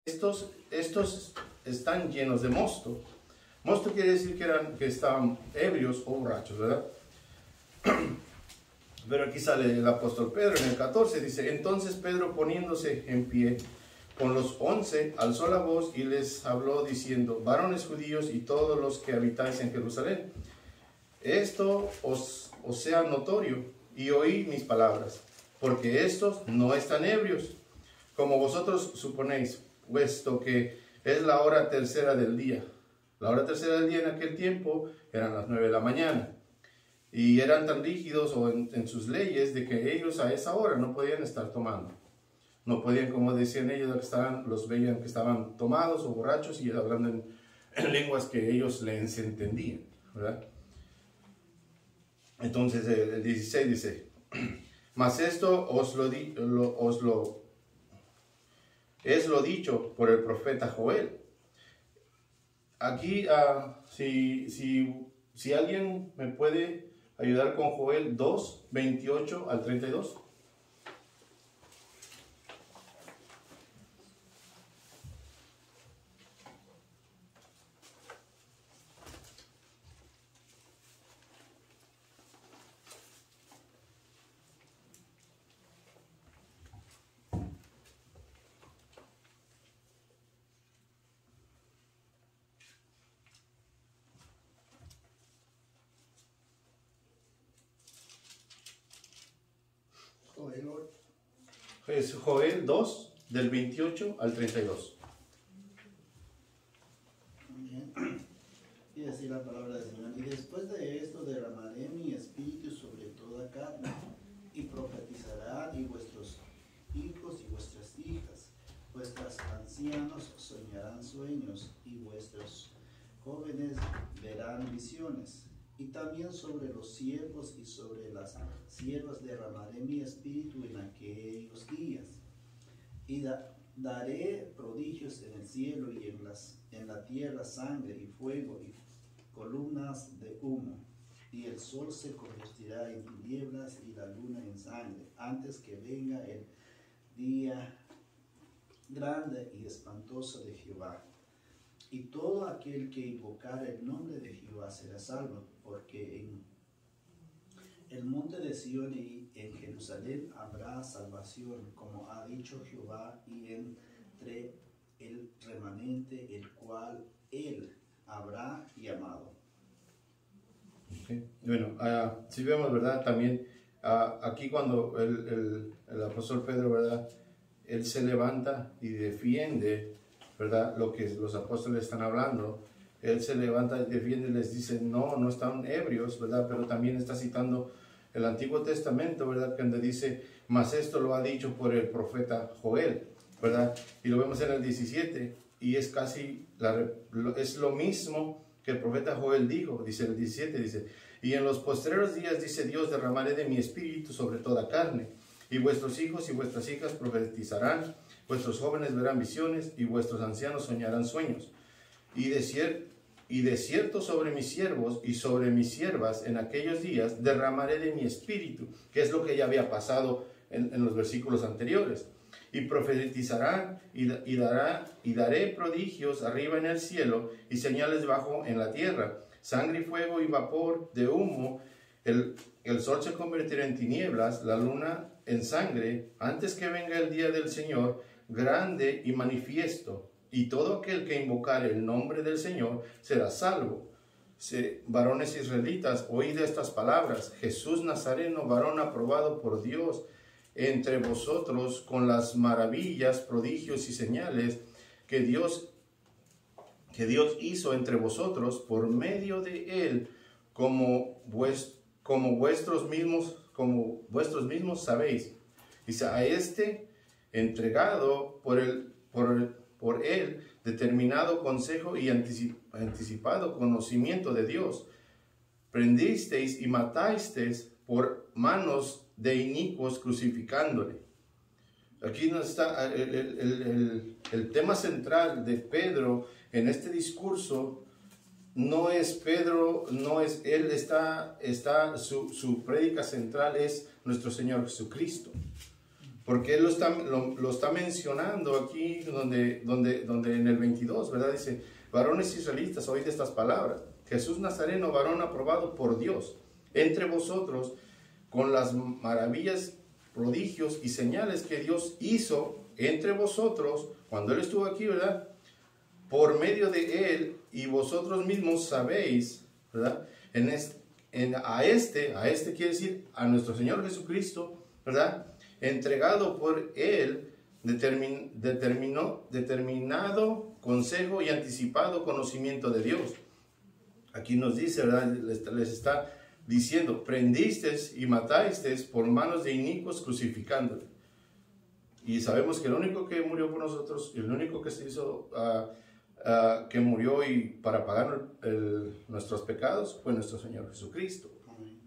estos están llenos de mosto. Mosto quiere decir que estaban ebrios o borrachos, ¿verdad? Pero aquí sale el apóstol Pedro en el 14, dice: entonces Pedro, poniéndose en pie con los 11, alzó la voz y les habló diciendo: varones judíos y todos los que habitáis en Jerusalén, esto os sea notorio, y oíd mis palabras, porque estos no están ebrios, como vosotros suponéis, puesto que es la hora tercera del día. La hora tercera del día en aquel tiempo eran las 9 de la mañana. Y eran tan rígidos en sus leyes de que ellos a esa hora no podían estar tomando. No podían, como decían ellos, los veían que estaban tomados o borrachos y hablando en lenguas que ellos les entendían, ¿verdad? Entonces el 16 dice: mas esto es lo dicho por el profeta Joel. Aquí, si alguien me puede ayudar con Joel 2, 28 al 32. Es Joel 2, del 28 al 32. Bien. Y decir la palabra del Señor: y después de esto derramaré mi espíritu sobre toda carne, y profetizarán, y vuestros hijos y vuestras hijas, vuestros ancianos soñarán sueños, y vuestros jóvenes verán visiones. Y también sobre los siervos y sobre las siervas derramaré mi espíritu en aquellos días. Y daré prodigios en el cielo y en la tierra, sangre y fuego y columnas de humo. Y el sol se convertirá en tinieblas y la luna en sangre, antes que venga el día grande y espantoso de Jehová. Y todo aquel que invocare el nombre de Jehová será salvo, porque en el monte de Sión y en Jerusalén habrá salvación, como ha dicho Jehová, y entre el remanente, el cual él habrá llamado. Okay. Bueno, si vemos, ¿verdad? También aquí cuando el apóstol Pedro, ¿verdad? Él se levanta y defiende, ¿verdad? Lo que los apóstoles están hablando. Él se levanta y defiende y les dice: no están ebrios, ¿verdad? Pero también está citando el Antiguo Testamento, ¿verdad? Donde dice: mas esto lo ha dicho por el profeta Joel, ¿verdad? Y lo vemos en el 17, y es casi, es lo mismo que el profeta Joel dijo. Dice el 17, dice: y en los postreros días, dice Dios, derramaré de mi espíritu sobre toda carne, y vuestros hijos y vuestras hijas profetizarán, vuestros jóvenes verán visiones, y vuestros ancianos soñarán sueños. Y de cierto sobre mis siervos y sobre mis siervas en aquellos días derramaré de mi espíritu, que es lo que ya había pasado en los versículos anteriores. Y profetizarán y daré prodigios arriba en el cielo y señales debajo en la tierra, sangre y fuego y vapor de humo. El sol se convertirá en tinieblas, la luna en sangre, antes que venga el día del Señor grande y manifiesto. Y todo aquel que invocare el nombre del Señor será salvo. Varones israelitas, oíd estas palabras: Jesús Nazareno, varón aprobado por Dios entre vosotros, con las maravillas, prodigios y señales que Dios hizo entre vosotros por medio de él, como vuestros mismos sabéis. Dice: a este entregado por él determinado consejo y anticipado conocimiento de Dios, prendisteis y matasteis por manos de inicuos, crucificándole. Aquí no está el tema central de Pedro en este discurso. No es Pedro, no es él, su prédica central es nuestro Señor Jesucristo. Porque él lo está mencionando aquí donde en el 22, ¿verdad? Dice, varones israelitas, oíd estas palabras. Jesús Nazareno, varón aprobado por Dios, entre vosotros, con las maravillas, prodigios y señales que Dios hizo entre vosotros, cuando Él estuvo aquí, ¿verdad? Por medio de Él, y vosotros mismos sabéis, ¿verdad? A este quiere decir a nuestro Señor Jesucristo, ¿verdad? Entregado por Él, determinado consejo y anticipado conocimiento de Dios. Aquí nos dice, ¿verdad? Les está diciendo, prendisteis y matasteis por manos de inicuos crucificándole. Y sabemos que el único que murió por nosotros, y el único que se hizo, que murió y para pagar nuestros pecados, fue nuestro Señor Jesucristo.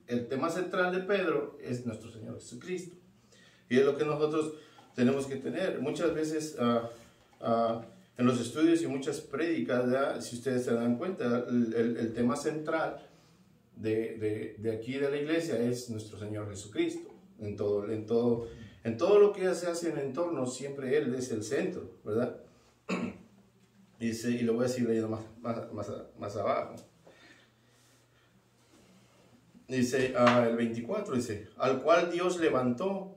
El tema central de Pedro es nuestro Señor Jesucristo. Y es lo que nosotros tenemos que tener. Muchas veces en los estudios y muchas prédicas, ¿verdad? Si ustedes se dan cuenta, el tema central de aquí de la iglesia es nuestro Señor Jesucristo. En todo lo que se hace en el entorno, siempre Él es el centro, ¿verdad? Dice, y lo voy a seguir leyendo más abajo. Dice, el 24, dice, al cual Dios levantó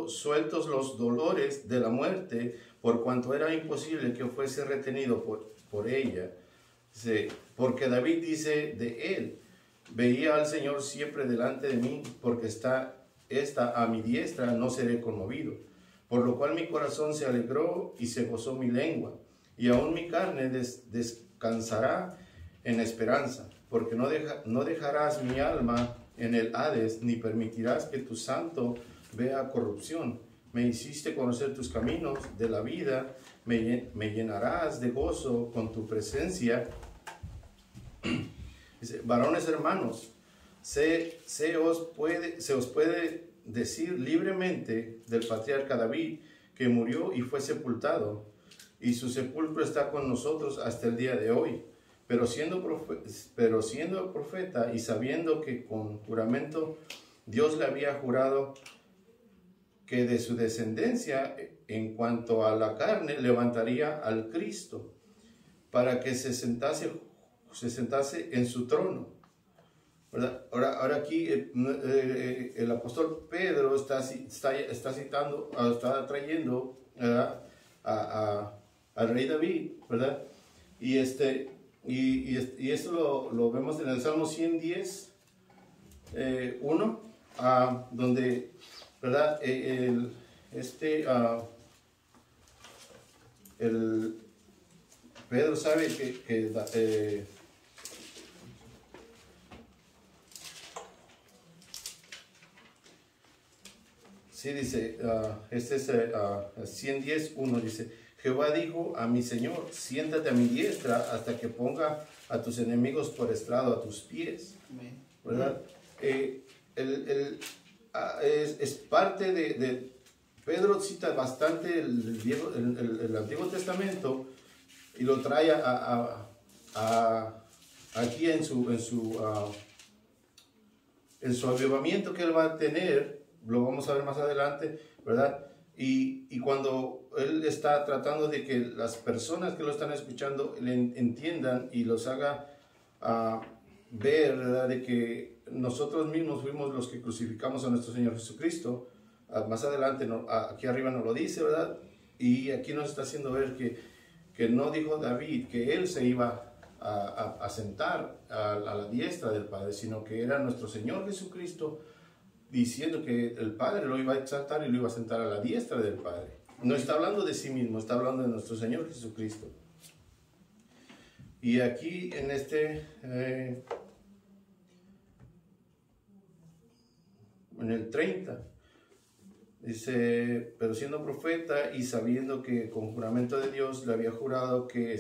sueltos los dolores de la muerte, por cuanto era imposible que fuese retenido por ella. Dice, porque David dice de él, veía al Señor siempre delante de mí, porque está a mi diestra, no seré conmovido. Por lo cual mi corazón se alegró y se gozó mi lengua, y aún mi carne descansará en esperanza, porque no dejarás mi alma en el Hades, ni permitirás que tu santo vea corrupción. Me hiciste conocer tus caminos de la vida, me llenarás de gozo con tu presencia. Dice, varones hermanos, se os puede decir libremente del patriarca David, que murió y fue sepultado, y su sepulcro está con nosotros hasta el día de hoy. Pero siendo profeta y sabiendo que con juramento Dios le había jurado que de su descendencia, en cuanto a la carne, levantaría al Cristo, para que se sentase en su trono. ¿Verdad? Ahora aquí el apóstol Pedro está trayendo, ¿verdad? al rey David, ¿verdad? Y esto lo vemos en el Salmo 110, 1, donde, ¿verdad? Pedro sabe que sí, dice, este es 110, 1, dice, Jehová dijo a mi Señor, siéntate a mi diestra hasta que ponga a tus enemigos por estrado a tus pies. ¿Verdad? Es parte de Pedro cita bastante el Antiguo Testamento y lo trae aquí en su avivamiento que él va a tener. Lo vamos a ver más adelante, ¿verdad? Y cuando él está tratando de que las personas que lo están escuchando le entiendan y los haga ver, ¿verdad? De que nosotros mismos fuimos los que crucificamos a nuestro Señor Jesucristo. Más adelante, aquí arriba nos lo dice, ¿verdad? Y aquí nos está haciendo ver que no dijo David que él se iba a sentar a la diestra del Padre, sino que era nuestro Señor Jesucristo, diciendo que el Padre lo iba a exaltar y lo iba a sentar a la diestra del Padre. No está hablando de sí mismo, está hablando de nuestro Señor Jesucristo. Y aquí en en el 30, dice, pero siendo profeta y sabiendo que con juramento de Dios le había jurado que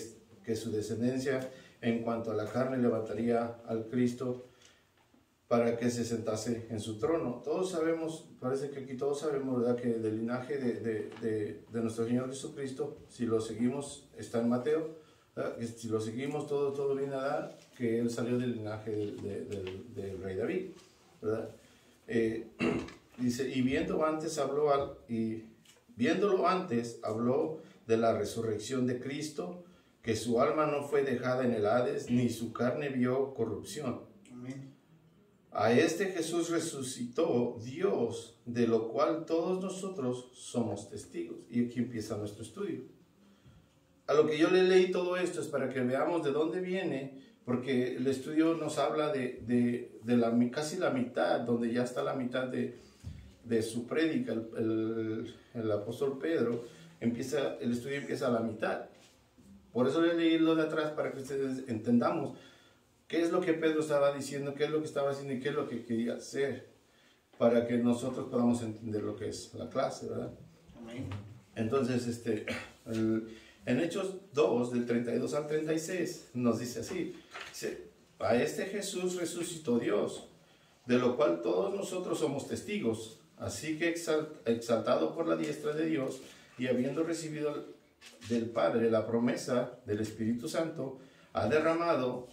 su descendencia en cuanto a la carne levantaría al Cristo, para que se sentase en su trono. Todos sabemos, parece que aquí todos sabemos, ¿verdad?, que del linaje de nuestro Señor Jesucristo, si lo seguimos, está en Mateo, ¿verdad?, que si lo seguimos, todo viene a dar que Él salió del linaje del rey David, ¿verdad? dice, y viéndolo antes habló de la resurrección de Cristo, que su alma no fue dejada en el Hades, ni su carne vio corrupción. Amén. A este Jesús resucitó Dios, de lo cual todos nosotros somos testigos. Y aquí empieza nuestro estudio. A lo que yo le leí todo esto es para que veamos de dónde viene, porque el estudio nos habla de casi la mitad, donde ya está la mitad de su prédica, el apóstol Pedro, el estudio empieza a la mitad. Por eso le leí lo de atrás, para que ustedes entendamos qué es lo que Pedro estaba diciendo, qué es lo que estaba haciendo y qué es lo que quería hacer, para que nosotros podamos entender lo que es la clase, ¿verdad? Amén. Entonces, en Hechos 2, del 32 al 36, nos dice así, dice, a este Jesús resucitó Dios, de lo cual todos nosotros somos testigos. Así que exaltado por la diestra de Dios y habiendo recibido del Padre la promesa del Espíritu Santo, ha derramado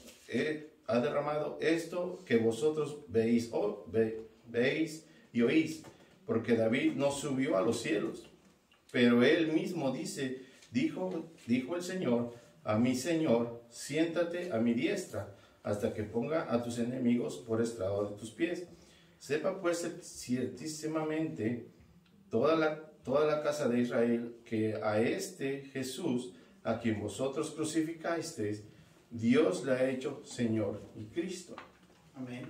esto que vosotros veis y oís, porque David no subió a los cielos, pero él mismo dijo el Señor a mi Señor, siéntate a mi diestra, hasta que ponga a tus enemigos por estrado de tus pies. Sepa pues ciertísimamente toda la casa de Israel que a este Jesús, a quien vosotros crucificasteis, Dios le ha hecho Señor y Cristo. Amén.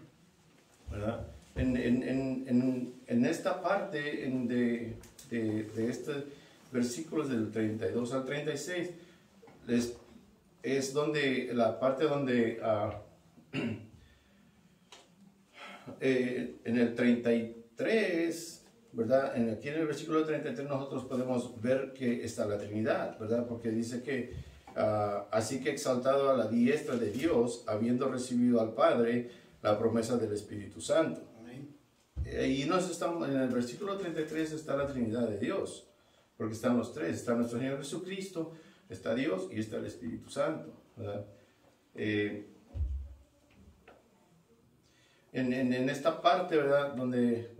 ¿Verdad? En esta parte de estos versículos del 32 al 36, es donde la parte donde en el 33, ¿verdad? Aquí en el versículo 33 nosotros podemos ver que está la Trinidad, ¿verdad? Porque dice que así que exaltado a la diestra de Dios, habiendo recibido al Padre la promesa del Espíritu Santo. Amén. Y en el versículo 33 está la Trinidad de Dios, porque están los tres, está nuestro Señor Jesucristo, está Dios y está el Espíritu Santo, ¿verdad? En esta parte, ¿verdad? Donde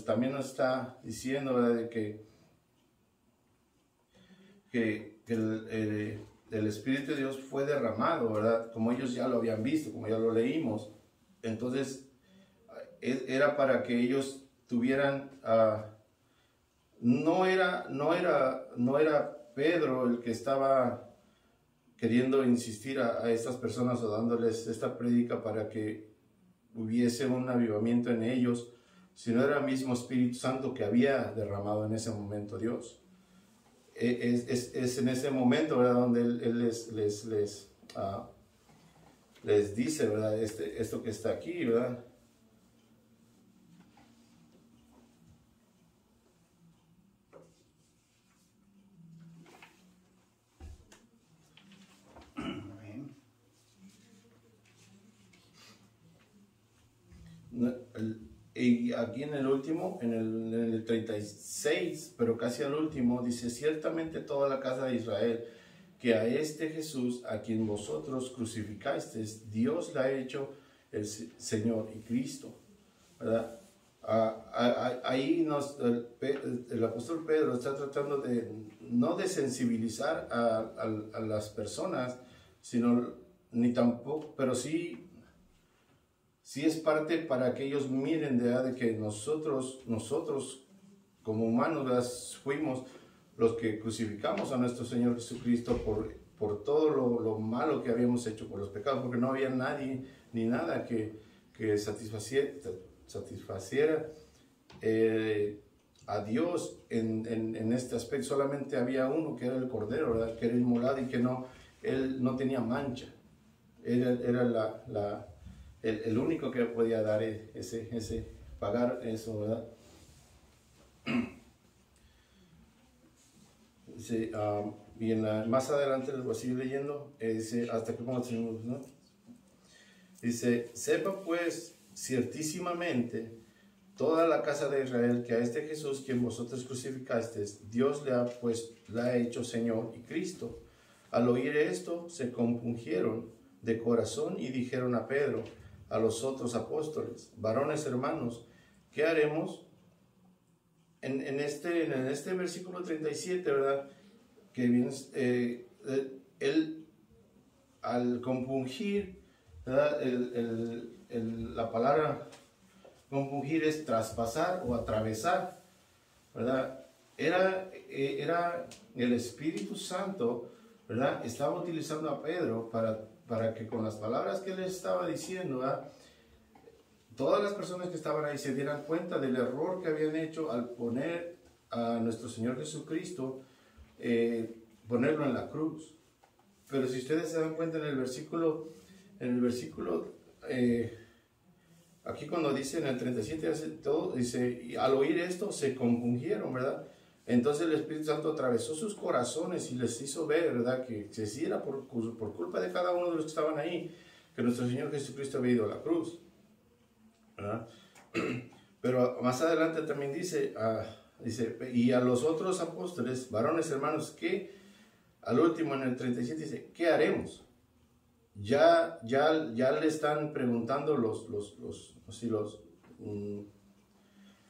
también nos está diciendo, ¿verdad? De que el Espíritu de Dios fue derramado, ¿verdad? Como ellos ya lo habían visto, como ya lo leímos. Entonces, era para que ellos tuvieran, no era Pedro el que estaba queriendo insistir a estas personas o dándoles esta prédica para que hubiese un avivamiento en ellos, sino era el mismo Espíritu Santo que había derramado en ese momento Dios. Es en ese momento, ¿verdad?, donde Él les dice, ¿verdad?, esto que está aquí, ¿verdad? Y aquí en el último, en el 36, pero casi al último, dice, ciertamente toda la casa de Israel, que a este Jesús, a quien vosotros crucificasteis, Dios le ha hecho el Señor y Cristo, ¿verdad? Ahí el apóstol Pedro está tratando no de sensibilizar a las personas, sino ni tampoco, pero sí es parte para que ellos miren de que nosotros como humanos, ¿verdad?, fuimos los que crucificamos a nuestro Señor Jesucristo por todo lo malo que habíamos hecho, por los pecados, porque no había nadie ni nada que satisfaciera a Dios en este aspecto. Solamente había uno, que era el Cordero, ¿verdad?, que era inmolado y que él no tenía mancha. Era el único que podía dar pagar eso, ¿verdad? Dice, y más adelante les voy a seguir leyendo, dice, hasta que como tenemos, ¿no? Dice, sepa pues ciertísimamente toda la casa de Israel que a este Jesús, quien vosotros crucificasteis, Dios le ha hecho Señor y Cristo. Al oír esto, se compungieron de corazón y dijeron a Pedro, a los otros apóstoles, varones hermanos, ¿qué haremos? en este versículo 37, ¿verdad? Que viene, él, al compungir, ¿verdad? La palabra compungir es traspasar o atravesar, ¿verdad? Era el Espíritu Santo, ¿verdad? Estaba utilizando a Pedro para que con las palabras que él estaba diciendo, ¿verdad?, todas las personas que estaban ahí se dieran cuenta del error que habían hecho al poner a nuestro Señor Jesucristo, ponerlo en la cruz. Pero si ustedes se dan cuenta en el versículo, aquí cuando dice en el 37, hace todo, dice, y al oír esto se compungieron, ¿verdad? Entonces el Espíritu Santo atravesó sus corazones y les hizo ver, ¿verdad?, que si era por culpa de cada uno de los que estaban ahí, que nuestro Señor Jesucristo había ido a la cruz, ¿verdad? Pero más adelante también dice, y a los otros apóstoles, varones hermanos, que al último en el 37 dice, ¿qué haremos? Ya le están preguntando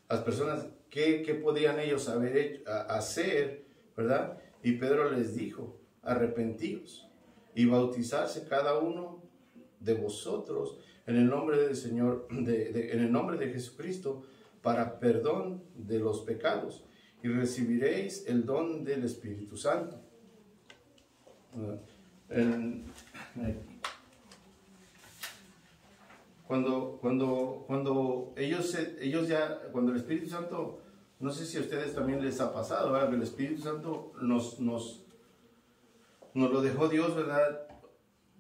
las personas qué podían ellos hacer, ¿verdad? Y Pedro les dijo, arrepentíos y bautizarse cada uno de vosotros en el nombre del Señor, en el nombre de Jesucristo, para perdón de los pecados, y recibiréis el don del Espíritu Santo. Cuando cuando el Espíritu Santo, no sé si a ustedes también les ha pasado, ¿verdad?, que el Espíritu Santo nos lo dejó Dios, ¿verdad?,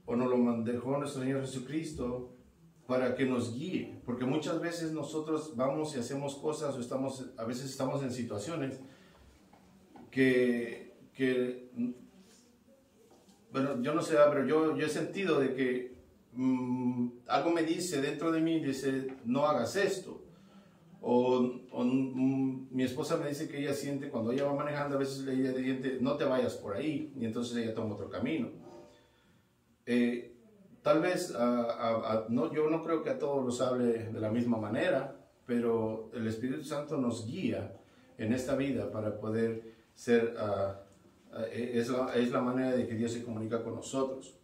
o nos lo dejó nuestro Señor Jesucristo para que nos guíe, porque muchas veces nosotros vamos y hacemos cosas, o a veces estamos en situaciones que bueno, yo no sé, pero yo he sentido de que algo me dice dentro de mí, dice, no hagas esto. Mi esposa me dice que ella siente, cuando ella va manejando, a veces ella dice, no te vayas por ahí, y entonces ella toma otro camino. Tal vez, yo no creo que a todos los hable de la misma manera, pero el Espíritu Santo nos guía en esta vida para poder ser, es la manera de que Dios se comunica con nosotros.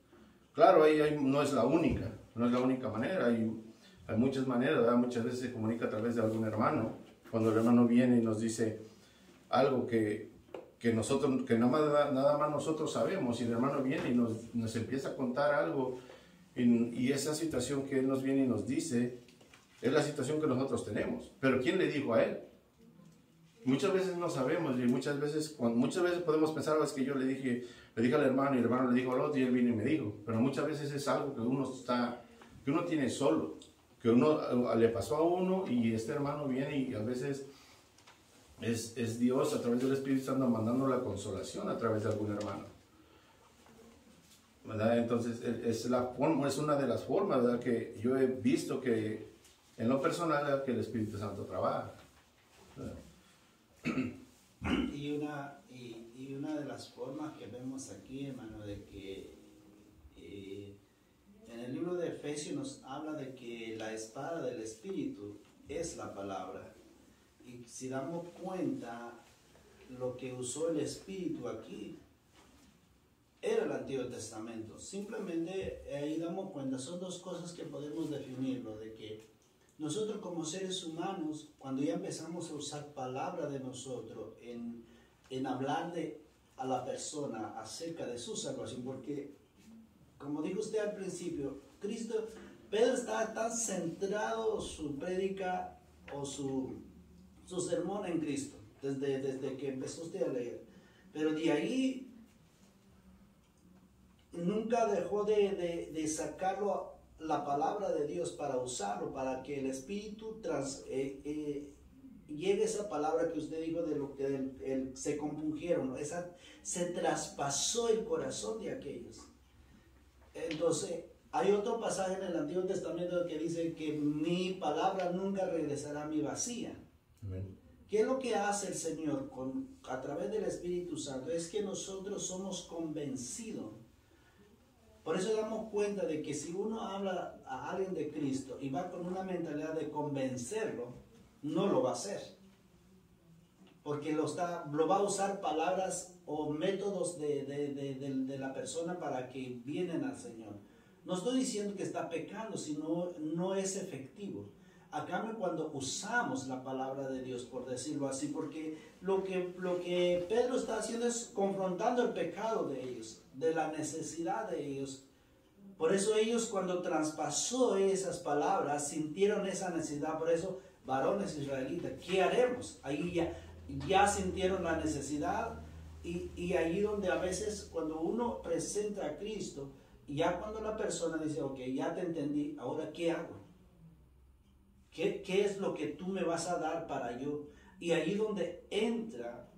Claro, no es la única manera, hay muchas maneras, ¿verdad? Muchas veces se comunica a través de algún hermano, cuando el hermano viene y nos dice algo que nada más nosotros sabemos, y el hermano viene y nos empieza a contar algo, y esa situación que él nos viene y nos dice es la situación que nosotros tenemos, pero ¿quién le dijo a él? Muchas veces no sabemos, y muchas veces podemos pensar, es que yo le dije al hermano, y el hermano le dijo al otro, y él vino y me dijo, pero muchas veces es algo que uno tiene solo, que le pasó a uno, y este hermano viene, y a veces es Dios a través del Espíritu Santo mandando la consolación a través de algún hermano, ¿verdad? Entonces es una de las formas, ¿verdad?, que yo he visto que en lo personal que el Espíritu Santo trabaja, ¿verdad? Y una de las formas que vemos aquí, hermano, de que en el libro de Efesios nos habla de que la espada del Espíritu es la palabra. Y si damos cuenta, lo que usó el Espíritu aquí era el Antiguo Testamento. Simplemente ahí damos cuenta, son dos cosas que podemos definirlo, de que nosotros como seres humanos, cuando ya empezamos a usar palabra de nosotros en hablarle a la persona acerca de su salvación, porque como dijo usted al principio, Pedro estaba tan centrado su prédica o su sermón en Cristo, desde que empezó usted a leer, pero de ahí nunca dejó de sacarlo la palabra de Dios para usarlo, para que el Espíritu llegue esa palabra que usted dijo, de lo que se compungieron, ¿no? Se traspasó el corazón de aquellos. Entonces, hay otro pasaje en el Antiguo Testamento que dice que mi palabra nunca regresará a mi vacía. Amén. ¿Qué es lo que hace el Señor a través del Espíritu Santo? Es que nosotros somos convencidos. Por eso damos cuenta de que si uno habla a alguien de Cristo y va con una mentalidad de convencerlo, no lo va a hacer. porque lo va a usar palabras o métodos de la persona para que vienen al Señor. No estoy diciendo que está pecando, sino no es efectivo. A cambio, cuando usamos la palabra de Dios, por decirlo así, porque lo que Pedro está haciendo es confrontando el pecado de ellos, de la necesidad de ellos. Por eso ellos, cuando traspasó esas palabras, sintieron esa necesidad. Por eso, varones israelitas, ¿qué haremos? Ahí ya sintieron la necesidad, y ahí donde a veces cuando uno presenta a Cristo, ya cuando la persona dice, ok, ya te entendí, ahora ¿qué hago? ¿Qué es lo que tú me vas a dar para yo? Y ahí donde entra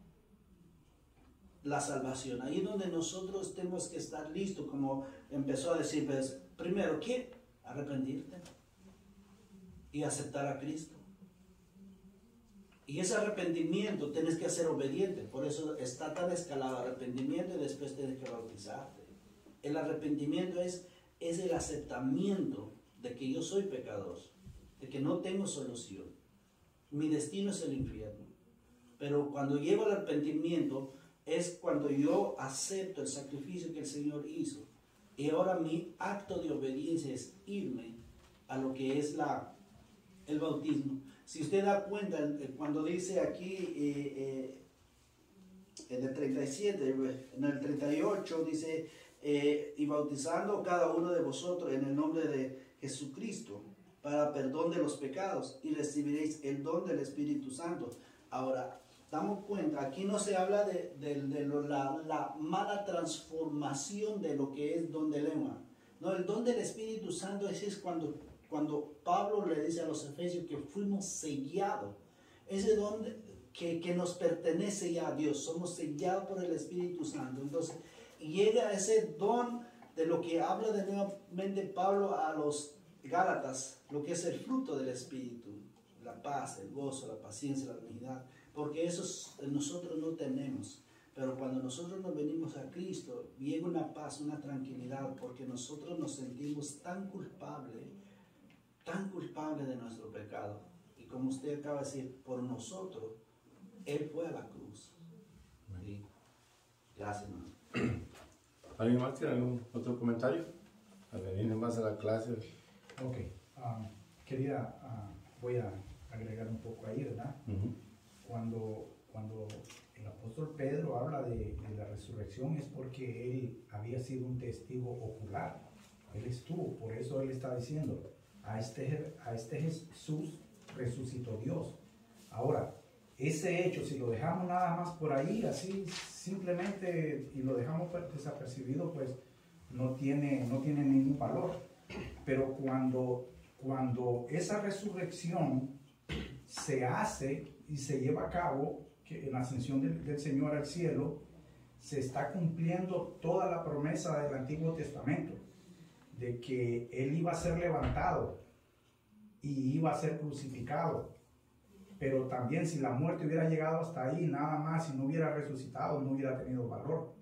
la salvación, ahí donde nosotros tenemos que estar listos, como empezó a decir, pues, primero, ¿qué? Arrepentirte y aceptar a Cristo. Y ese arrepentimiento tienes que ser obediente, por eso está tan escalado arrepentimiento y después tienes que bautizarte. El arrepentimiento es el aceptamiento de que yo soy pecador, de que no tengo solución. Mi destino es el infierno. Pero cuando llego al arrepentimiento es cuando yo acepto el sacrificio que el Señor hizo. Y ahora mi acto de obediencia es irme a lo que es el bautismo. Si usted da cuenta, cuando dice aquí en el 37, en el 38 dice, y bautizando cada uno de vosotros en el nombre de Jesucristo para perdón de los pecados, y recibiréis el don del Espíritu Santo. Ahora, damos cuenta, aquí no se habla de la mala transformación de lo que es don de lengua. No, el don del Espíritu Santo es cuando Pablo le dice a los efesios que fuimos sellados. Ese don que nos pertenece ya a Dios, somos sellados por el Espíritu Santo. Entonces, llega ese don de lo que habla de nuevamente Pablo a los Gálatas, lo que es el fruto del Espíritu, la paz, el gozo, la paciencia, la benignidad, porque eso nosotros no tenemos. Pero cuando nosotros nos venimos a Cristo, llega una paz, una tranquilidad, porque nosotros nos sentimos tan culpables de nuestro pecado. Y como usted acaba de decir, por nosotros, Él fue a la cruz. ¿Sí? Gracias, hermano. ¿Alguien más tiene algún otro comentario? A ver, viene más a la clase. Ok, voy a agregar un poco ahí, ¿verdad? Cuando el apóstol Pedro habla de la resurrección es porque él había sido un testigo ocular. Él estuvo, por eso él está diciendo, a este Jesús resucitó Dios. Ahora, ese hecho, si lo dejamos nada más por ahí, así simplemente, y lo dejamos desapercibido, pues no tiene ningún valor. Pero cuando esa resurrección se hace y se lleva a cabo, que en la ascensión del Señor al cielo, se está cumpliendo toda la promesa del Antiguo Testamento, de que Él iba a ser levantado y iba a ser crucificado. Pero también si la muerte hubiera llegado hasta ahí, nada más, si no hubiera resucitado, no hubiera tenido valor.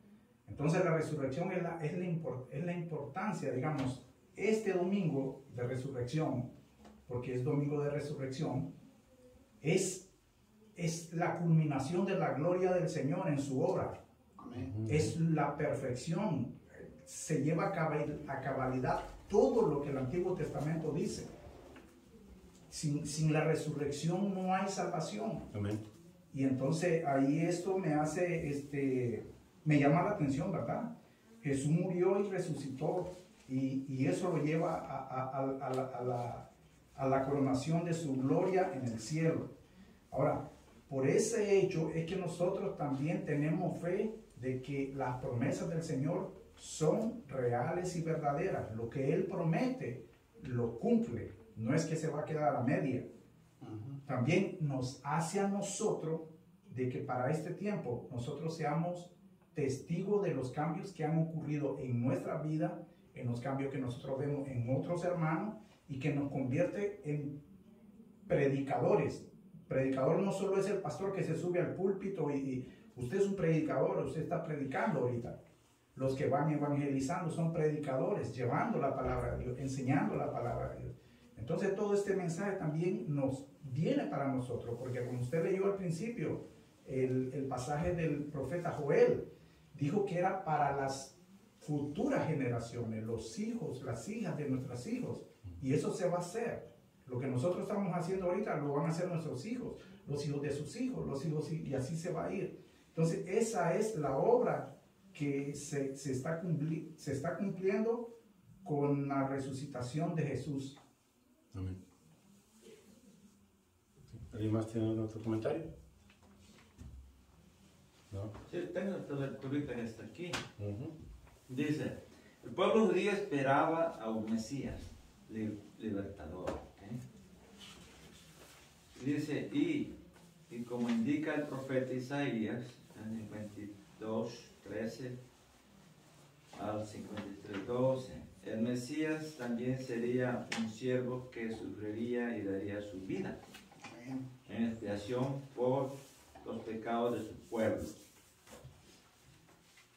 Entonces la resurrección es la importancia, digamos, este domingo de resurrección, porque es domingo de resurrección, es la culminación de la gloria del Señor en su obra. Amén. Es la perfección. Se lleva a cabalidad todo lo que el Antiguo Testamento dice. Sin la resurrección no hay salvación. Amén. Y entonces ahí esto me hace, me llama la atención, ¿verdad? Jesús murió y resucitó, y eso lo lleva a la coronación de su gloria en el cielo. Ahora, por ese hecho es que nosotros también tenemos fe de que las promesas del Señor son reales y verdaderas. Lo que Él promete, lo cumple. No es que se va a quedar a media. También nos hace a nosotros de que para este tiempo nosotros seamos testigos de los cambios que han ocurrido en nuestra vida, en los cambios que nosotros vemos en otros hermanos, y que nos convierte en predicadores. Predicador no solo es el pastor que se sube al púlpito y usted es un predicador, usted está predicando ahorita. Los que van evangelizando son predicadores, llevando la palabra de Dios, enseñando la palabra de Dios. Entonces todo este mensaje también nos viene para nosotros, porque como usted leyó al principio, el pasaje del profeta Joel. Dijo que era para las futuras generaciones, los hijos, las hijas de nuestros hijos. Y eso se va a hacer. Lo que nosotros estamos haciendo ahorita lo van a hacer nuestros hijos, los hijos de sus hijos, los hijos, y así se va a ir. Entonces, esa es la obra que se está cumpliendo con la resucitación de Jesús. Amén. ¿Alguien más tiene otro comentario? ¿No? Sí, tengo esta lecturita que está aquí. Dice, el pueblo judío esperaba a un Mesías libertador. ¿Okay? Dice, y como indica el profeta Isaías, en el 52, 13 al 53, 12, el Mesías también sería un siervo que sufriría y daría su vida en expiación por los pecados de su pueblo.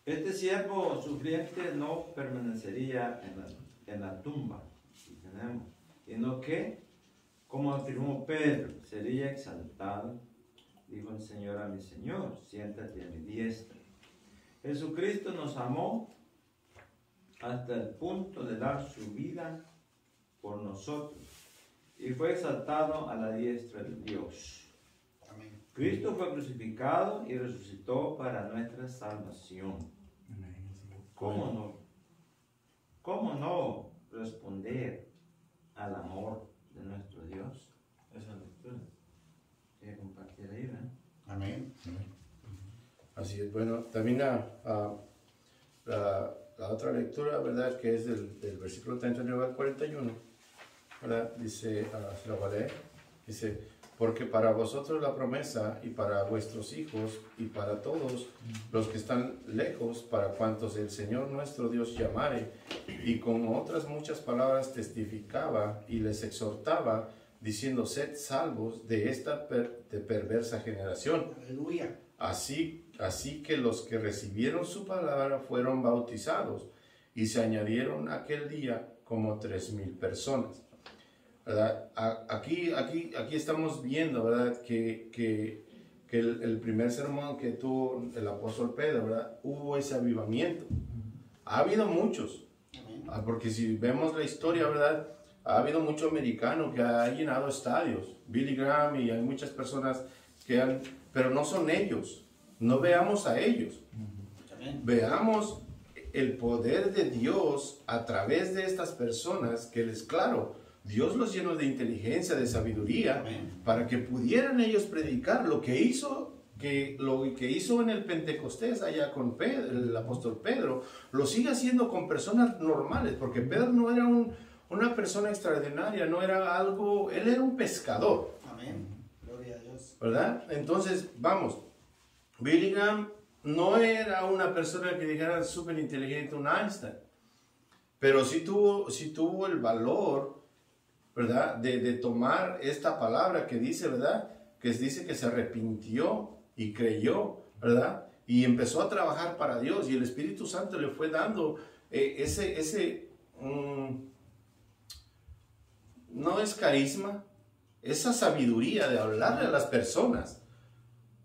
Este siervo sufriente no permanecería en la tumba, sino que, como afirmó Pedro, sería exaltado. Dijo el Señor a mi Señor, siéntate a mi diestra. Jesucristo nos amó hasta el punto de dar su vida por nosotros y fue exaltado a la diestra de Dios. Amén. Cristo fue crucificado y resucitó para nuestra salvación. ¿Cómo no responder al amor de nuestro Dios? Esa lectura. Quiero compartir ahí, ¿verdad? Amén. Así es. Bueno, también la otra lectura, ¿verdad? Que es del versículo 39 al 41, ¿verdad? Dice, se la voy a leer. Dice, porque para vosotros la promesa y para vuestros hijos y para todos los que están lejos, para cuantos el Señor nuestro Dios llamare, y con otras muchas palabras testificaba y les exhortaba, diciendo, sed salvos de esta perversa generación. Aleluya. Así que los que recibieron su palabra fueron bautizados y se añadieron aquel día como 3,000 personas. ¿Verdad? Aquí estamos viendo, ¿verdad? que el primer sermón que tuvo el apóstol Pedro, ¿verdad? Hubo ese avivamiento. Ha habido muchos, porque si vemos la historia, ¿verdad? Ha habido mucho americano que ha llenado estadios, Billy Graham, y hay muchas personas que han, pero no son ellos. No veamos a ellos. Veamos el poder de Dios a través de estas personas que les, claro, Dios los llenó de inteligencia, de sabiduría, para que pudieran ellos predicar lo que hizo en el Pentecostés allá con Pedro, el apóstol Pedro, lo sigue haciendo con personas normales, porque Pedro no era una persona extraordinaria, no era algo, él era un pescador. Amén. Gloria a Dios. ¿Verdad? Entonces, vamos, Billy Graham no era una persona que dijera súper inteligente, un Einstein, pero sí tuvo el valor, ¿verdad? De tomar esta palabra que dice, ¿verdad? Que dice que se arrepintió y creyó, ¿verdad? Y empezó a trabajar para Dios, y el Espíritu Santo le fue dando no es carisma, esa sabiduría de hablarle a las personas.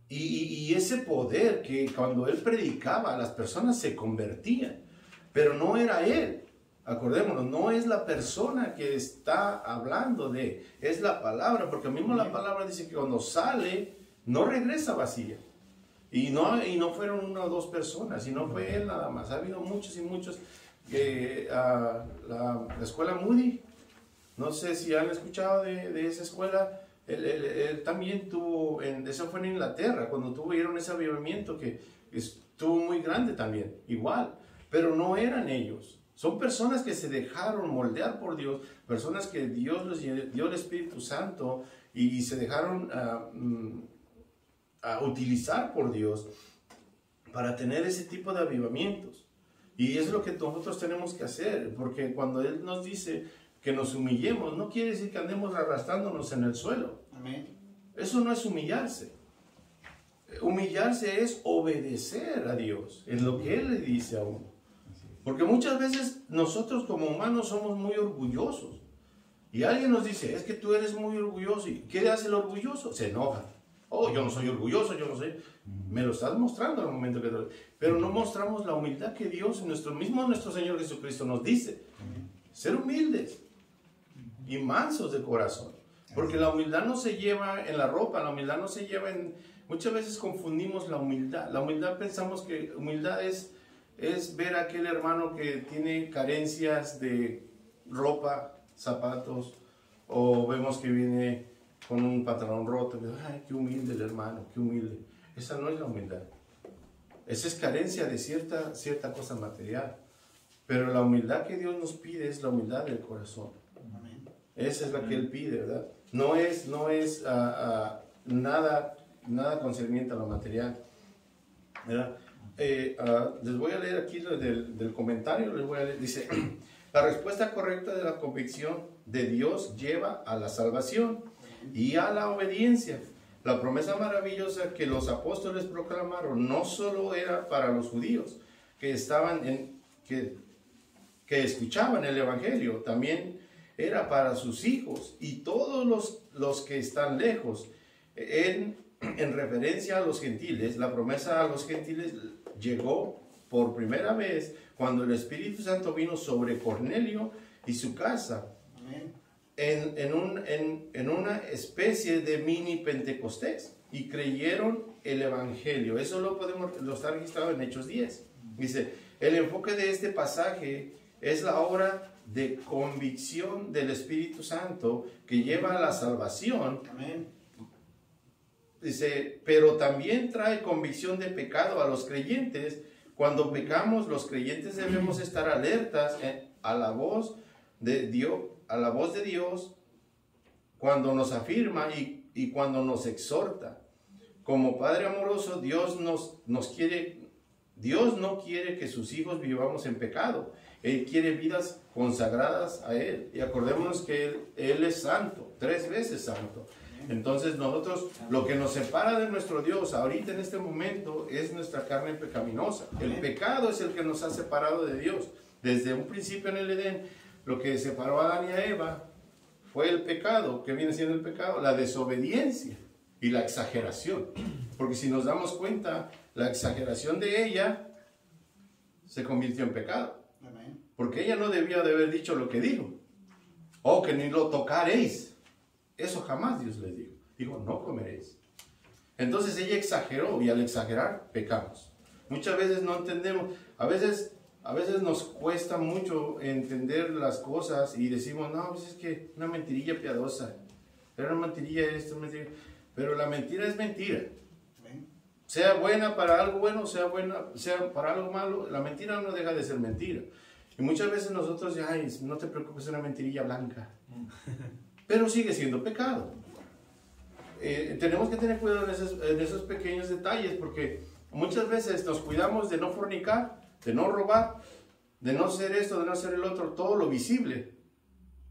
Y ese poder que cuando él predicaba, las personas se convertían. Pero no era él. Acordémonos, no es la persona que está hablando es la palabra. Porque mismo la palabra dice que cuando sale, no regresa vacía. Y no fueron una o dos personas, sino fue él nada más. Ha habido muchos y muchos. La escuela Moody, no sé si han escuchado de esa escuela. Él también tuvo, eso fue en Inglaterra, cuando tuvieron ese avivamiento que estuvo muy grande también, igual, pero no eran ellos. Son personas que se dejaron moldear por Dios, personas que Dios les dio el Espíritu Santo y se dejaron utilizar por Dios para tener ese tipo de avivamientos. Y es lo que nosotros tenemos que hacer, porque cuando Él nos dice que nos humillemos, no quiere decir que andemos arrastrándonos en el suelo. Amén. Eso no es humillarse. Humillarse es obedecer a Dios en lo que Él le dice a uno. Porque muchas veces nosotros como humanos somos muy orgullosos. Y alguien nos dice, es que tú eres muy orgulloso. ¿Y qué hace el orgulloso? Se enoja. Oh, yo no soy orgulloso, yo no soy. Me lo estás mostrando en el momento que te... Pero no mostramos la humildad que Dios, nuestro Señor Jesucristo nos dice. Ser humildes y mansos de corazón. Porque la humildad no se lleva en la ropa, la humildad no se lleva en... Muchas veces confundimos la humildad. La humildad pensamos que humildad es ver a aquel hermano que tiene carencias de ropa, zapatos, o vemos que viene con un pantalón roto. Ay, qué humilde el hermano, qué humilde. Esa no es la humildad. Esa es carencia de cierta cosa material. Pero la humildad que Dios nos pide es la humildad del corazón. Esa es la que Él pide, ¿verdad? No es nada concerniente a lo material, ¿verdad? Les voy a leer aquí del comentario, les voy a leer, dice, la respuesta correcta de la convicción de Dios lleva a la salvación y a la obediencia. La promesa maravillosa que los apóstoles proclamaron no solo era para los judíos que escuchaban el evangelio, también era para sus hijos y todos los que están lejos. En referencia a los gentiles, la promesa a los gentiles llegó por primera vez cuando el Espíritu Santo vino sobre Cornelio y su casa. Amén. En una especie de mini Pentecostés y creyeron el Evangelio. Eso lo está registrado en Hechos 10. Dice, el enfoque de este pasaje es la obra de convicción del Espíritu Santo que lleva a la salvación. Amén. Dice, pero también trae convicción de pecado a los creyentes. Cuando pecamos, los creyentes debemos estar alertas a la voz de Dios, cuando nos afirma y cuando nos exhorta. Como Padre amoroso, Dios no quiere que sus hijos vivamos en pecado. Él quiere vidas consagradas a Él. Y acordémonos que Él es santo, 3 veces santo. Entonces nosotros, lo que nos separa de nuestro Dios ahorita en este momento es nuestra carne pecaminosa. El pecado es el que nos ha separado de Dios. Desde un principio en el Edén, lo que separó a Adán y a Eva fue el pecado. ¿Qué viene siendo el pecado? La desobediencia y la exageración. Porque si nos damos cuenta, la exageración de ella se convirtió en pecado. Porque ella no debía de haber dicho lo que dijo. Oh, que ni lo tocaréis. Eso jamás Dios les dijo. Dijo, no comeréis. Entonces ella exageró y al exagerar, pecamos. Muchas veces no entendemos. A veces nos cuesta mucho entender las cosas y decimos, no, pues es que una mentirilla piadosa. Era una mentirilla esto, mentira. Pero la mentira es mentira. Sea buena para algo bueno, sea para algo malo, la mentira no deja de ser mentira. Y muchas veces nosotros, ay, no te preocupes, es una mentirilla blanca. Pero sigue siendo pecado. Tenemos que tener cuidado en esos pequeños detalles, porque muchas veces nos cuidamos de no fornicar, de no robar, de no hacer esto, de no hacer el otro, todo lo visible.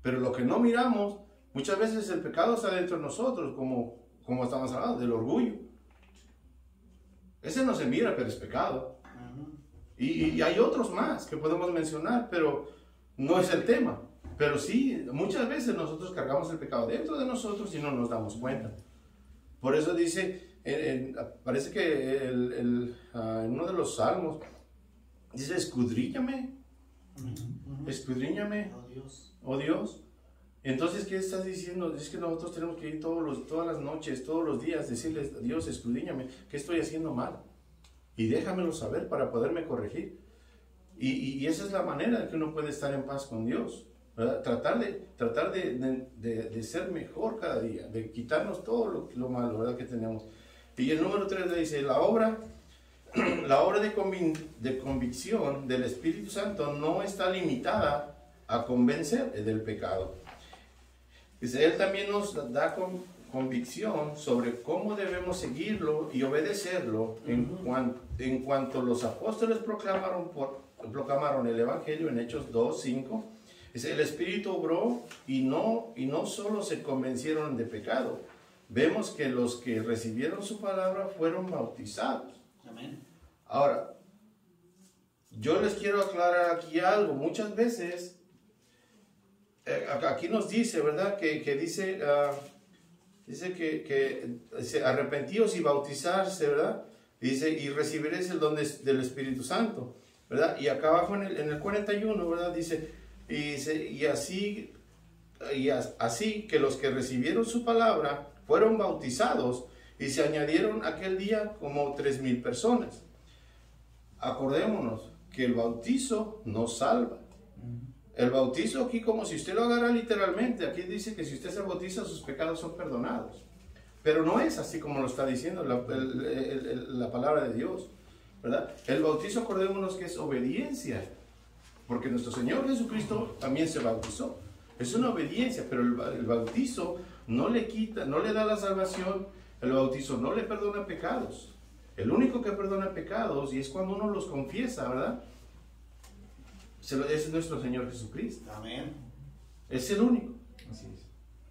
Pero lo que no miramos, muchas veces el pecado está dentro de nosotros, como estamos hablando, del orgullo. Ese no se mira, pero es pecado. Y hay otros más que podemos mencionar, pero no es el tema. Pero sí, muchas veces nosotros cargamos el pecado dentro de nosotros y no nos damos cuenta. Por eso dice, parece que en uno de los salmos, dice, escudriñame, escudriñame, oh Dios. Entonces, ¿qué estás diciendo? Es que nosotros tenemos que ir todas las noches, todos los días, decirle, Dios, escudriñame, ¿qué estoy haciendo mal? Y déjamelo saber para poderme corregir. Y esa es la manera en que uno puede estar en paz con Dios, ¿verdad? Tratar de ser mejor cada día, de quitarnos todo lo malo, ¿verdad? Que tenemos. Y el número 3 le dice, la obra de convicción del Espíritu Santo no está limitada a convencer del pecado. Dice, Él también nos da convicción sobre cómo debemos seguirlo y obedecerlo en cuanto los apóstoles proclamaron el Evangelio en Hechos 2:5. Dice, el Espíritu obró y no solo se convencieron de pecado. Vemos que los que recibieron su palabra fueron bautizados. Amén. Ahora, yo les quiero aclarar aquí algo. Muchas veces, aquí nos dice, ¿verdad? Que dice, Dice que dice, arrepentíos y bautizarse, ¿verdad? Dice, y recibiréis el don del Espíritu Santo, ¿verdad? Y acá abajo en el 41, ¿verdad? Dice, y así que los que recibieron su palabra fueron bautizados y se añadieron aquel día como 3,000 personas. Acordémonos que el bautizo nos salva. El bautizo aquí, como si usted lo agarra literalmente, aquí dice que si usted se bautiza sus pecados son perdonados. Pero no es así como lo está diciendo la palabra de Dios, ¿verdad? El bautizo, acordémonos que es obediencia, porque nuestro Señor Jesucristo también se bautizó. Es una obediencia, pero el bautizo no le quita, no le da la salvación, el bautizo no le perdona pecados. El único que perdona pecados, y es cuando uno los confiesa, ¿verdad? Es nuestro Señor Jesucristo. Amén. Es el único. Así es.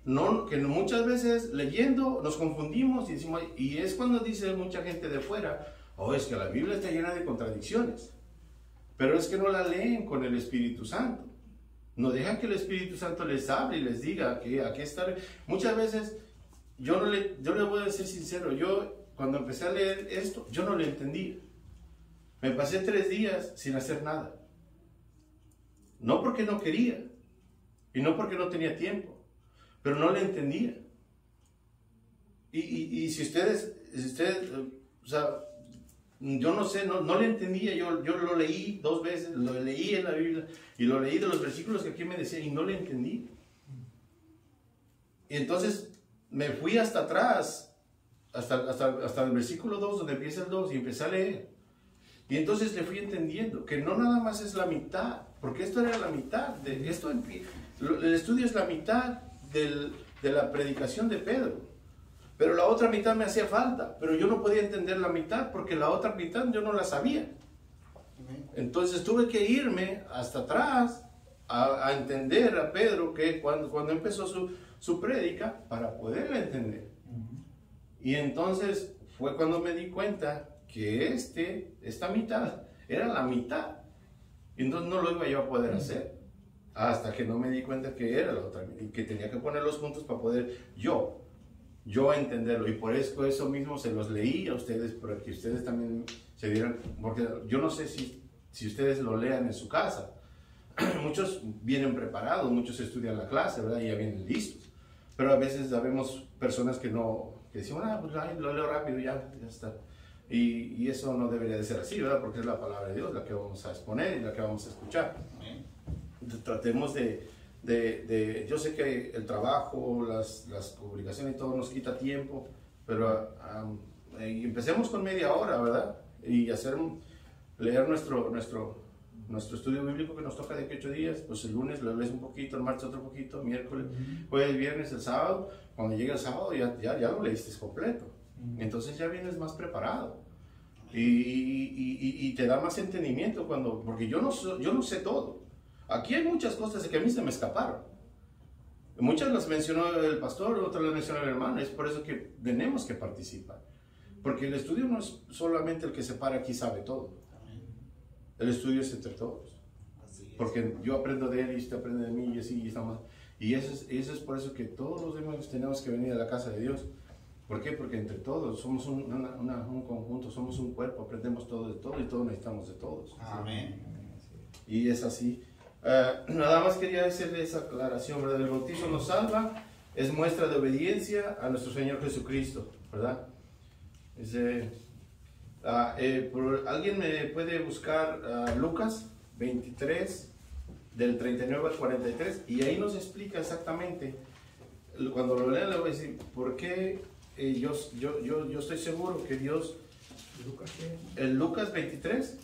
No, que muchas veces leyendo nos confundimos y decimos, y es cuando dice mucha gente de fuera, oh, es que la Biblia está llena de contradicciones. Pero es que no la leen con el Espíritu Santo. No dejan que el Espíritu Santo les hable y les diga que aquí está. Muchas veces, yo le voy a ser sincero, yo cuando empecé a leer esto, yo no lo entendía. Me pasé 3 días sin hacer nada. No porque no quería, y no porque no tenía tiempo, pero no le entendía. Y si ustedes, o sea, yo no sé, no le entendía, yo lo leí 2 veces, lo leí en la Biblia, y lo leí de los versículos que aquí me decían, y no le entendí. Y entonces me fui hasta atrás, hasta el versículo 2, donde empieza el 2, y empecé a leer. Y entonces le fui entendiendo que no nada más es la mitad, porque esto era la mitad, el estudio es la mitad de la predicación de Pedro, pero la otra mitad me hacía falta, pero yo no podía entender la mitad porque la otra mitad yo no la sabía. Entonces tuve que irme hasta atrás a entender a Pedro que cuando empezó su prédica para poderla entender. Y entonces fue cuando me di cuenta que esta mitad era la mitad. Y entonces no lo iba yo a poder hacer. Hasta que no me di cuenta que era la otra mitad. Y que tenía que ponerlos juntos para poder yo entenderlo. Y por eso mismo se los leí a ustedes, para que ustedes también se dieran. Porque yo no sé si ustedes lo lean en su casa. Muchos vienen preparados, muchos estudian la clase, ¿verdad? Y ya vienen listos. Pero a veces sabemos personas que decimos, pues lo leo rápido, ya está. Y eso no debería de ser así, ¿verdad? Porque es la palabra de Dios la que vamos a exponer y la que vamos a escuchar. Tratemos yo sé que el trabajo, las publicaciones y todo nos quita tiempo, pero empecemos con media hora, ¿verdad? Y leer nuestro estudio bíblico que nos toca de 8 días, pues el lunes lo lees un poquito, el martes otro poquito, miércoles, jueves, viernes, el sábado. Cuando llegue el sábado ya lo leíste completo. Entonces ya vienes más preparado y te da más entendimiento porque yo no sé todo. Aquí hay muchas cosas que a mí se me escaparon. Muchas las mencionó el pastor, otras las mencionó el hermano. Es por eso que tenemos que participar. Porque el estudio no es solamente el que se para aquí sabe todo. El estudio es entre todos. Porque yo aprendo de él y usted aprende de mí y así estamos. Y eso es por eso que todos los demás tenemos que venir a la casa de Dios. ¿Por qué? Porque entre todos somos un conjunto, somos un cuerpo, aprendemos todo de todo y todos necesitamos de todos. Amén. Y es así. Nada más quería hacerle esa aclaración, ¿verdad? El bautizo nos salva, es muestra de obediencia a nuestro Señor Jesucristo, ¿verdad? ¿Alguien me puede buscar Lucas 23, del 39 al 43? Y ahí nos explica exactamente, cuando lo lea le voy a decir, ¿por qué? Yo estoy seguro que Dios, el Lucas 23,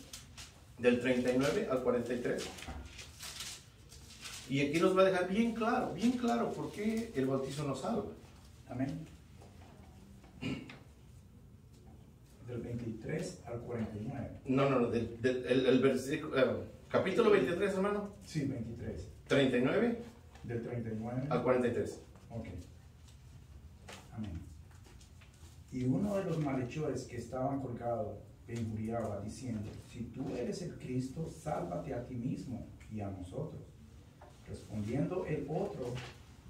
del 39 al 43, y aquí nos va a dejar bien claro por qué el bautizo nos salva. Amén. Del 23 al 49. No, el versículo, capítulo 23, hermano. Sí, 23. 39. Del 39 al 43. Ok. Amén. Y uno de los malhechores que estaban colgados le injuriaba, diciendo: si tú eres el Cristo, sálvate a ti mismo y a nosotros. Respondiendo el otro,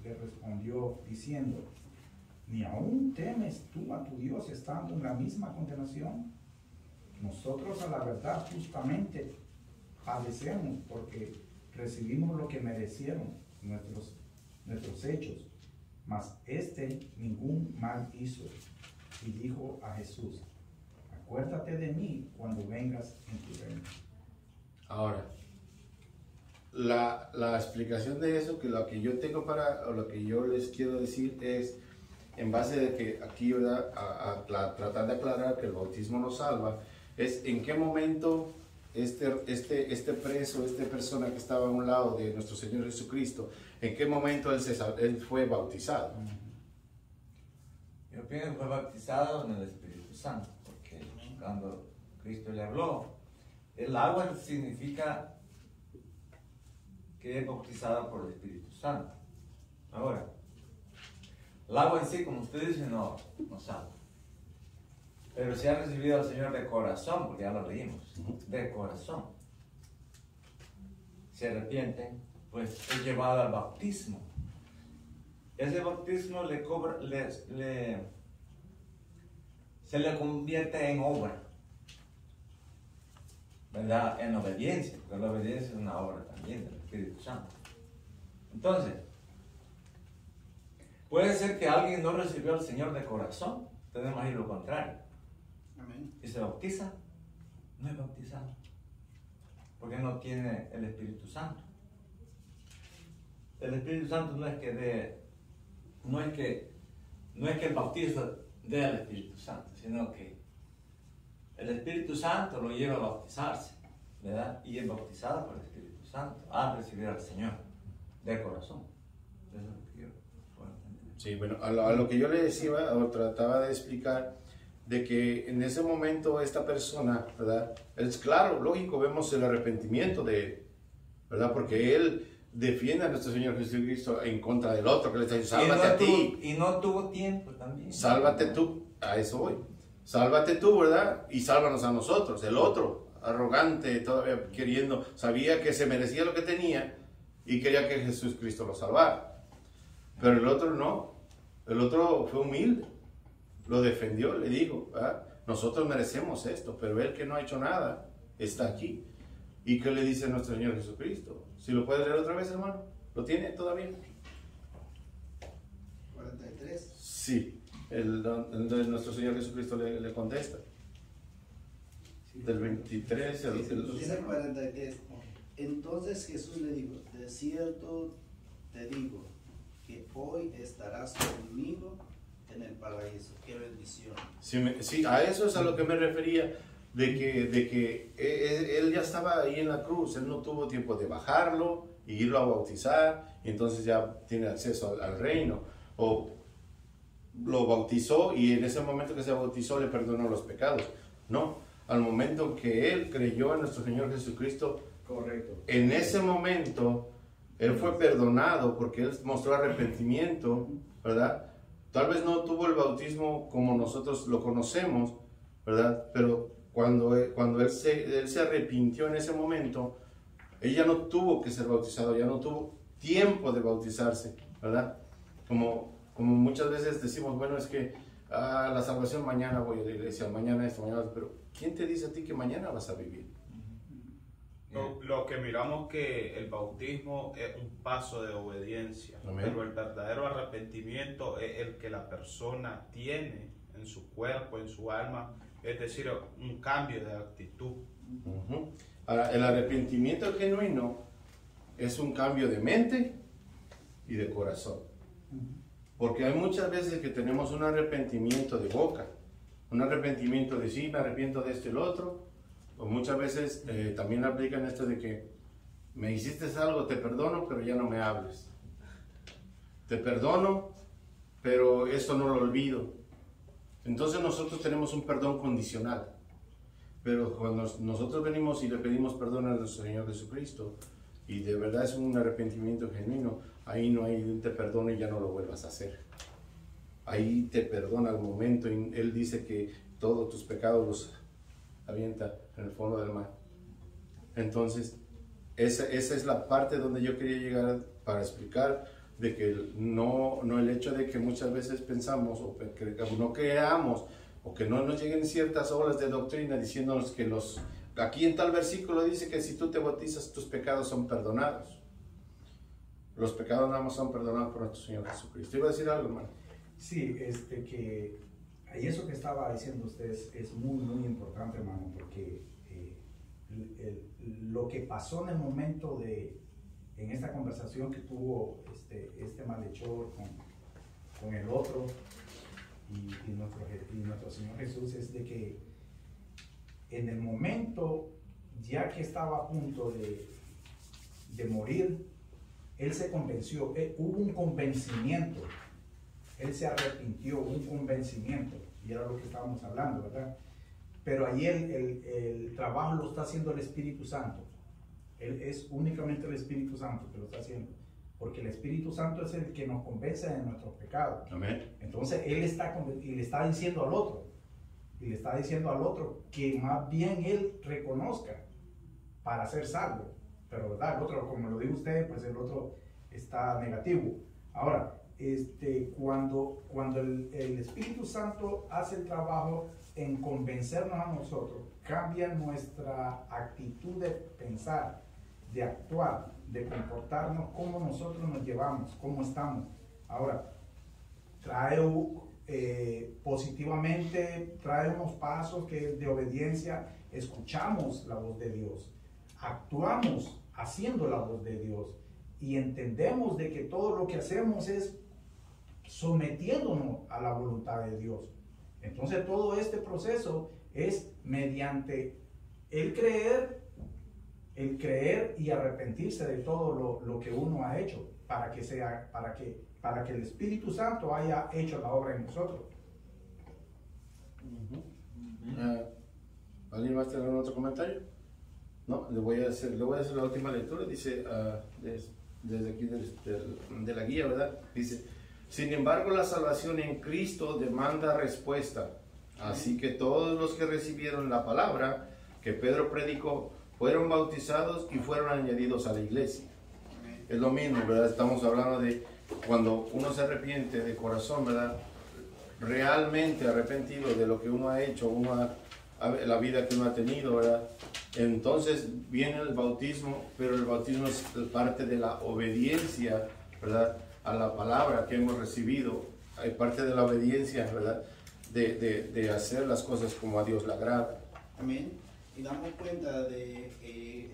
le respondió diciendo: ¿Ni aún temes tú a tu Dios estando en la misma condenación? Nosotros a la verdad justamente padecemos porque recibimos lo que merecieron nuestros hechos, mas ningún mal hizo. Y dijo a Jesús: acuérdate de mí cuando vengas en tu reino. Ahora, la explicación de eso, que lo que yo tengo o lo que yo les quiero decir es, en base de que aquí, ¿verdad?, a tratar de aclarar que el bautismo nos salva, es en qué momento este preso, esta persona que estaba a un lado de nuestro Señor Jesucristo, en qué momento él fue bautizado. Yo pienso que fue bautizado en el Espíritu Santo, porque cuando Cristo le habló, el agua significa que es bautizada por el Espíritu Santo. Ahora, el agua en sí, como usted dice, no salva. Pero si ha recibido al Señor de corazón, porque ya lo leímos, de corazón, se arrepienten, pues es llevado al bautismo. Ese bautismo se le convierte en obra, ¿verdad? En obediencia, porque la obediencia es una obra también del Espíritu Santo. Entonces, puede ser que alguien no recibió al Señor de corazón, tenemos ahí lo contrario. Amén. Y se bautiza, no es bautizado, porque no tiene el Espíritu Santo. El Espíritu Santo no es que el bautizo dé al Espíritu Santo, sino que el Espíritu Santo lo lleva a bautizarse, ¿verdad? Y es bautizado por el Espíritu Santo al recibir al Señor de corazón. Eso es lo que yo puedo entender. Sí, bueno, a lo que yo le decía, o trataba de explicar, de que en ese momento esta persona, ¿verdad? Es claro, lógico, vemos el arrepentimiento de él, ¿verdad? Porque él defiende a nuestro Señor Jesucristo en contra del otro, que le está diciendo, sálvate a ti. Y no tuvo tiempo también. Sálvate tú, a eso voy. Sálvate tú, ¿verdad? Y sálvanos a nosotros. El otro, arrogante, todavía queriendo, sabía que se merecía lo que tenía y quería que Jesucristo lo salvara. Pero el otro no. El otro fue humilde. Lo defendió, le dijo, ¿verdad? Nosotros merecemos esto, pero él que no ha hecho nada, está aquí. ¿Y qué le dice nuestro Señor Jesucristo? Si lo puedes leer otra vez, hermano. ¿Lo tiene todavía? 43. Sí. Nuestro Señor Jesucristo le contesta. Del 23 al... Dice 43. Entonces Jesús le dijo: de cierto te digo que hoy estarás conmigo en el paraíso. Qué bendición. Sí, a eso es a lo que me refería, de que él ya estaba ahí en la cruz, él no tuvo tiempo de bajarlo y irlo a bautizar, y entonces ya tiene acceso al reino. O lo bautizó y en ese momento que se bautizó le perdonó los pecados. No, al momento que él creyó en nuestro Señor Jesucristo, Correcto. en ese momento él fue perdonado porque él mostró arrepentimiento, ¿verdad? Tal vez no tuvo el bautismo como nosotros lo conocemos, ¿verdad? Pero cuando él se arrepintió en ese momento, él ya no tuvo que ser bautizado, ya no tuvo tiempo de bautizarse, ¿verdad? Como muchas veces decimos, bueno, es que la salvación mañana voy a la iglesia, mañana esto, mañana, pero ¿quién te dice a ti que mañana vas a vivir? Lo que miramos que el bautismo es un paso de obediencia, Amén. pero el verdadero arrepentimiento es el que la persona tiene en su cuerpo, en su alma, es decir, un cambio de actitud. Uh-huh. Ahora, el arrepentimiento genuino es un cambio de mente y de corazón. Porque hay muchas veces que tenemos un arrepentimiento de boca, un arrepentimiento de sí, me arrepiento de esto y lo otro. O muchas veces también aplican esto de que me hiciste algo, te perdono, pero ya no me hables. Te perdono, pero esto no lo olvido. Entonces nosotros tenemos un perdón condicional. Pero cuando nosotros venimos y le pedimos perdón a nuestro Señor Jesucristo, y de verdad es un arrepentimiento genuino, ahí no hay un te perdono y ya no lo vuelvas a hacer. Ahí te perdona al momento y Él dice que todos tus pecados los avienta en el fondo del mar. Entonces, esa es la parte donde yo quería llegar para explicar de que no el hecho de que muchas veces pensamos o que no creamos o que no nos lleguen ciertas olas de doctrina diciéndonos que aquí en tal versículo dice que si tú te bautizas tus pecados son perdonados. Los pecados nada más son perdonados por nuestro Señor Jesucristo. ¿Iba a decir algo, hermano? Sí, que y eso que estaba diciendo usted es muy, muy importante, hermano, porque lo que pasó en el momento en esta conversación que tuvo este malhechor con el otro y nuestro Señor Jesús es de que en el momento ya que estaba a punto de morir, él se convenció, hubo un convencimiento, él se arrepintió, un convencimiento, y era lo que estábamos hablando, ¿verdad? Pero ahí el trabajo lo está haciendo el Espíritu Santo. Es únicamente el Espíritu Santo que lo está haciendo, porque el Espíritu Santo es el que nos convence de nuestros pecados. Amén. Entonces él le está diciendo al otro, que más bien él reconozca para ser salvo. Pero verdad, el otro, como lo dijo usted, pues el otro está negativo. Ahora, cuando el Espíritu Santo hace el trabajo en convencernos a nosotros, cambia nuestra actitud de pensar, de actuar, de comportarnos, cómo nosotros nos llevamos, cómo estamos. Ahora, trae positivamente, trae unos pasos que de obediencia, escuchamos la voz de Dios, actuamos haciendo la voz de Dios y entendemos de que todo lo que hacemos es sometiéndonos a la voluntad de Dios. Entonces todo este proceso es mediante el creer y arrepentirse de todo lo que uno ha hecho para que el Espíritu Santo haya hecho la obra en nosotros. ¿Alguien más tiene algún otro comentario? No, le voy a hacer la última lectura. Dice desde aquí de la guía, ¿verdad? Dice: sin embargo, la salvación en Cristo demanda respuesta. Así que todos los que recibieron la palabra que Pedro predicó fueron bautizados y fueron añadidos a la iglesia. Es lo mismo, ¿verdad? Estamos hablando de cuando uno se arrepiente de corazón, ¿verdad? Realmente arrepentido de lo que uno ha hecho, la vida que uno ha tenido, ¿verdad? Entonces viene el bautismo, pero el bautismo es parte de la obediencia, ¿verdad?, a la palabra que hemos recibido. Hay parte de la obediencia, ¿verdad?, de hacer las cosas como a Dios le agrada. Amén. Y damos cuenta de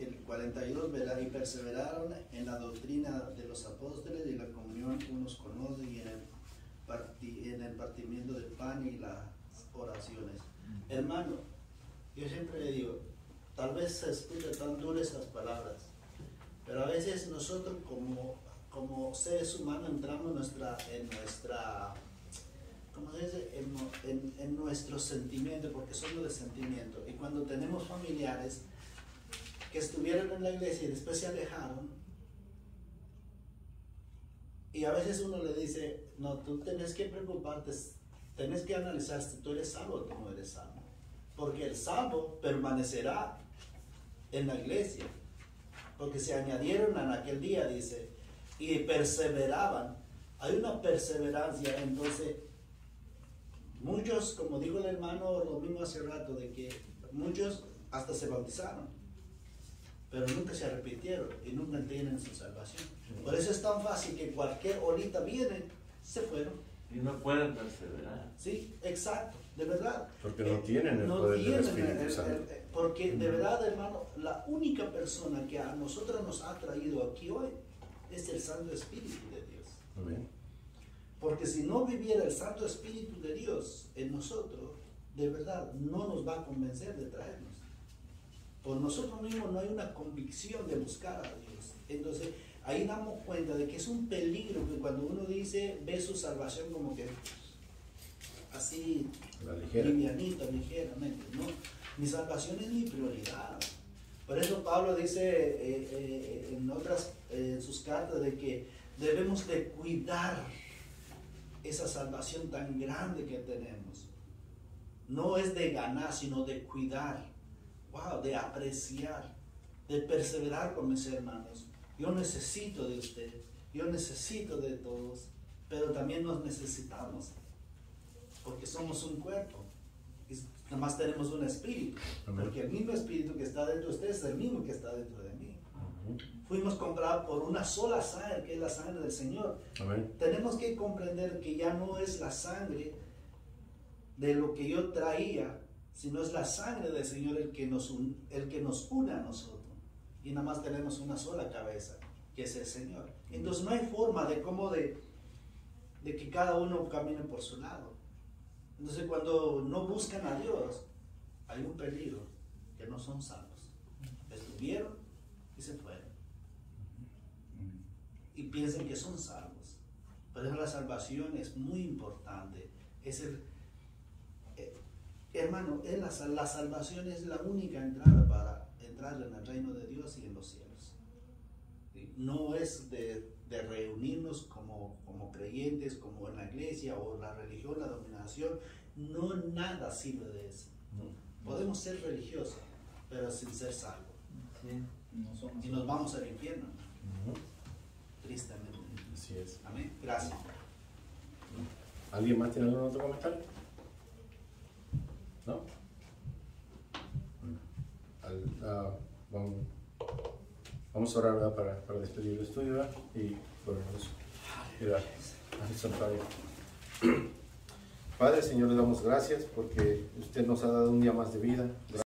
el 42, ¿verdad? Y perseveraron en la doctrina de los apóstoles y la comunión unos con otros y en el partimiento del pan y las oraciones. Hermano, yo siempre le digo, tal vez se escuchan tan duras esas palabras, pero a veces nosotros como seres humanos entramos en nuestra ¿cómo se dice? En nuestros sentimientos, porque somos de sentimiento. Y cuando tenemos familiares que estuvieron en la iglesia y después se alejaron, y a veces uno le dice, no, tú tenés que preocuparte, tenés que analizar si tú eres salvo o tú no eres salvo. Porque el salvo permanecerá en la iglesia. Porque se añadieron en aquel día, dice, y perseveraban. Hay una perseverancia, entonces muchos, como dijo el hermano, lo mismo hace rato, de que muchos hasta se bautizaron, pero nunca se arrepintieron y nunca tienen su salvación. Por eso es tan fácil que cualquier horita viene, se fueron. Y no pueden perseverar. Sí, exacto, de verdad. Porque no tienen el poder del Espíritu Santo. Porque de verdad, hermano, la única persona que a nosotros nos ha traído aquí hoy es el Santo Espíritu de Dios. Amén. Porque si no viviera el Santo Espíritu de Dios en nosotros, de verdad, no nos va a convencer de traernos. Por nosotros mismos no hay una convicción de buscar a Dios. Entonces, ahí damos cuenta de que es un peligro que cuando uno dice, ve su salvación como que así, livianita, ligeramente. No, mi salvación es mi prioridad. Por eso Pablo dice en sus cartas de que debemos de cuidar esa salvación tan grande que tenemos. No es de ganar, sino de cuidar, de apreciar, de perseverar con mis hermanos. Yo necesito de usted, yo necesito de todos, pero también nos necesitamos, porque somos un cuerpo. Y nada más tenemos un espíritu, porque el mismo espíritu que está dentro de usted es el mismo que está dentro de mí. Fuimos comprados por una sola sangre, que es la sangre del Señor. Amén. Tenemos que comprender que ya no es la sangre de lo que yo traía, sino es la sangre del Señor el que nos une a nosotros. Y nada más tenemos una sola cabeza, que es el Señor. Entonces no hay forma de que cada uno camine por su lado. Entonces cuando no buscan a Dios, hay un peligro, que no son salvos. Estuvieron y se fueron. Y piensan que son salvos. Pero la salvación es muy importante. Hermano, la salvación es la única entrada para entrar en el reino de Dios y en los cielos. ¿Sí? No es de reunirnos como creyentes, como en la iglesia o la religión, la dominación. No, nada sirve de eso. Podemos ser religiosos, pero sin ser salvos. Sí. Y nos vamos al infierno. Tristemente. Así es. Amén. Gracias. ¿Alguien más tiene algún otro comentario? ¿No? Vamos a orar, ¿verdad? para despedir el estudio, ¿verdad? Y ponernos al santuario. Padre, Señor, le damos gracias porque usted nos ha dado un día más de vida.